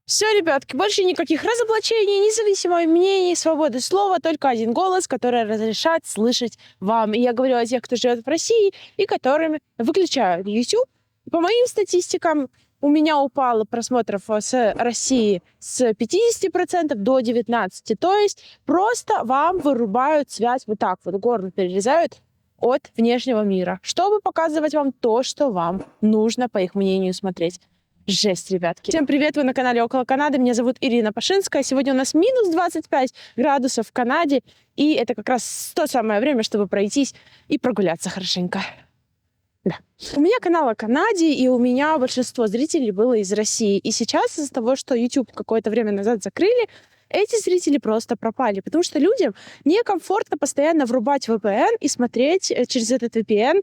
Все, ребятки, больше никаких разоблачений, независимого мнений, свободы слова, только один голос, который разрешает слышать вам. И я говорю о тех, кто живет в России и которыми выключают YouTube. По моим статистикам, у меня упало просмотров с России с 50% до 19%. То есть просто вам вырубают связь вот так вот, горло перерезают от внешнего мира, чтобы показывать вам то, что вам нужно, по их мнению, смотреть. Жесть, ребятки. Всем привет, вы на канале Около Канады. Меня зовут Ирина Пашинская. Сегодня у нас минус 25 градусов в Канаде. И это как раз то самое время, чтобы пройтись и прогуляться хорошенько. Да. У меня канал о Канаде, и у меня большинство зрителей было из России. И сейчас из-за того, что YouTube какое-то время назад закрыли, эти зрители просто пропали, потому что людям некомфортно постоянно врубать VPN и смотреть через этот VPN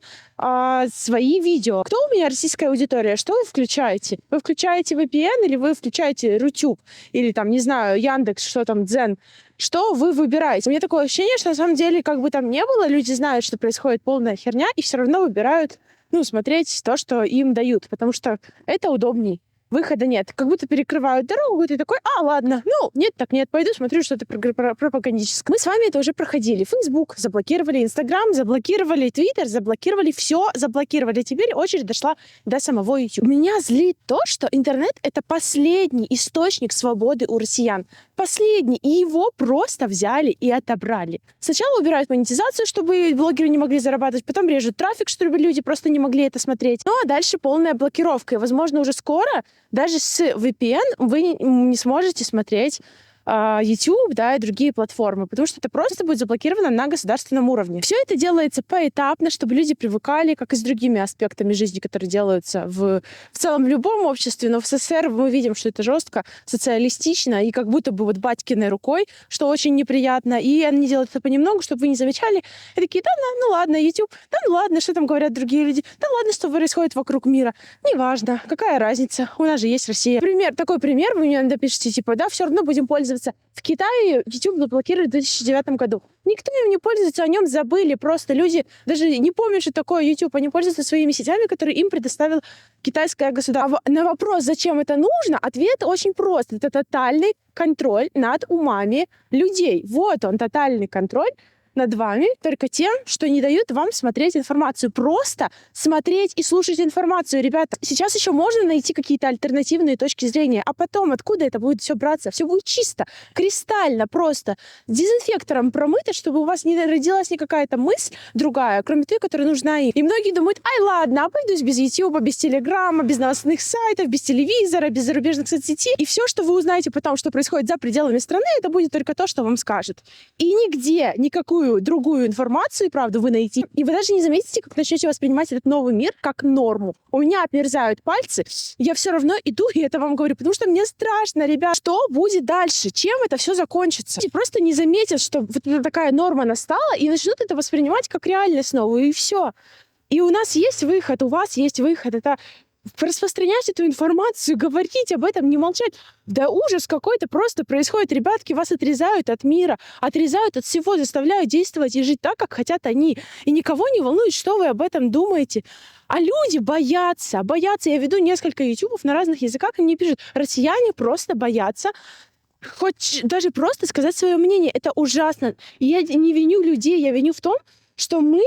свои видео. Кто у меня российская аудитория? Что вы включаете? Вы включаете VPN или вы включаете Рутюб? Или там, не знаю, Яндекс, что там, Дзен? Что вы выбираете? У меня такое ощущение, что на самом деле, как бы там ни было, люди знают, что происходит полная херня, и все равно выбирают, смотреть то, что им дают, потому что это удобней. Выхода нет. Как будто перекрывают дорогу, и ты такой, ладно, нет, так нет, пойду смотрю что-то пропагандическое. Мы с вами это уже проходили. Facebook заблокировали, Instagram заблокировали, Twitter заблокировали, все заблокировали. Теперь очередь дошла до самого YouTube. Меня злит то, что интернет — это последний источник свободы у россиян. Последний. И его просто взяли и отобрали. Сначала убирают монетизацию, чтобы блогеры не могли зарабатывать, потом режут трафик, чтобы люди просто не могли это смотреть. Ну, а дальше полная блокировка. И, возможно, уже скоро даже с VPN вы не сможете смотреть YouTube, и другие платформы, потому что это просто будет заблокировано на государственном уровне. Все это делается поэтапно, чтобы люди привыкали, как и с другими аспектами жизни, которые делаются в целом в любом обществе, но в СССР мы видим, что это жестко, социалистично и как будто бы вот батькиной рукой, что очень неприятно, и они делают это понемногу, чтобы вы не замечали, и такие, ну ладно, YouTube, ну ладно, что там говорят другие люди, да ладно, что происходит вокруг мира, неважно, какая разница, у нас же есть Россия. Такой пример, вы мне напишите, все равно будем пользоваться. В Китае YouTube заблокировали в 2009 году. Никто им не пользуется, о нем забыли. Просто люди даже не помнят, что такое YouTube. Они пользуются своими сетями, которые им предоставил китайское государство. На вопрос, зачем это нужно, ответ очень прост. Это тотальный контроль над умами людей. Вот он, тотальный контроль над вами, только тем, что не дают вам смотреть информацию. Просто смотреть и слушать информацию. Ребята, сейчас еще можно найти какие-то альтернативные точки зрения, а потом откуда это будет все браться? Все будет чисто, кристально, просто дезинфектором промыто, чтобы у вас не родилась никакая-то мысль другая, кроме той, которая нужна им. И многие думают, ладно, обойдусь без Ютуба, без Телеграма, без новостных сайтов, без телевизора, без зарубежных соцсетей. И все, что вы узнаете потом, что происходит за пределами страны, это будет только то, что вам скажут. И нигде никакую другую информацию и правду вы найти. И вы даже не заметите, как начнете воспринимать этот новый мир как норму. У меня отмерзают пальцы, я все равно иду и это вам говорю, потому что мне страшно, ребят, что будет дальше, чем это все закончится. И просто не заметят, что вот такая норма настала, и начнут это воспринимать как реальность новую, и все. И у нас есть выход, у вас есть выход. Это распространять эту информацию, говорить об этом, не молчать. Да ужас какой-то просто происходит. Ребятки вас отрезают от мира, отрезают от всего, заставляют действовать и жить так, как хотят они. И никого не волнует, что вы об этом думаете. А люди боятся. Я веду несколько ютубов на разных языках, и мне пишут, россияне просто боятся хоть даже просто сказать свое мнение. Это ужасно. И я не виню людей, я виню в том, что мы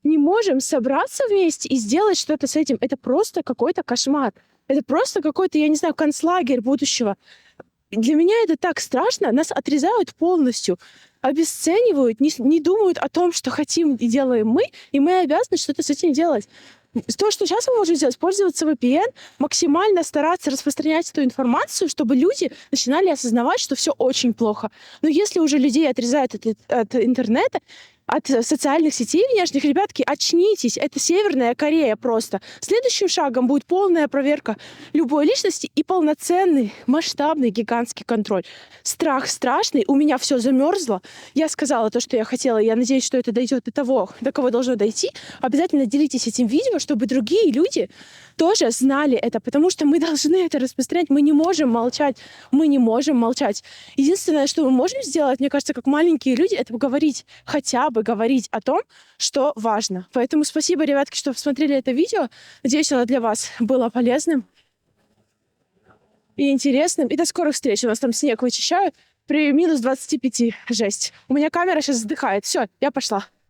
не можем собраться вместе и сделать что-то с этим. Это просто какой-то кошмар. Это просто какой-то, я не знаю, концлагерь будущего. Для меня это так страшно. Нас отрезают полностью, обесценивают, не думают о том, что хотим и делаем мы, и мы обязаны что-то с этим делать. То, что сейчас мы можем сделать, пользоваться VPN, максимально стараться распространять эту информацию, чтобы люди начинали осознавать, что все очень плохо. Но если уже людей отрезают от интернета, от социальных сетей внешних, ребятки, очнитесь. Это Северная Корея просто. Следующим шагом будет полная проверка любой личности и полноценный, масштабный, гигантский контроль. Страх страшный. У меня все замерзло. Я сказала то, что я хотела. Я надеюсь, что это дойдет до того, до кого должно дойти. Обязательно делитесь этим видео, чтобы другие люди тоже знали это, потому что мы должны это распространять. Мы не можем молчать. Мы не можем молчать. Единственное, что мы можем сделать, мне кажется, как маленькие люди, это говорить, хотя бы говорить о том, что важно. Поэтому спасибо, ребятки, что посмотрели это видео. Надеюсь, оно для вас было полезным. и интересным. И до скорых встреч. У нас там снег вычищают при минус 25. Жесть. У меня камера сейчас вздыхает. Все, я пошла.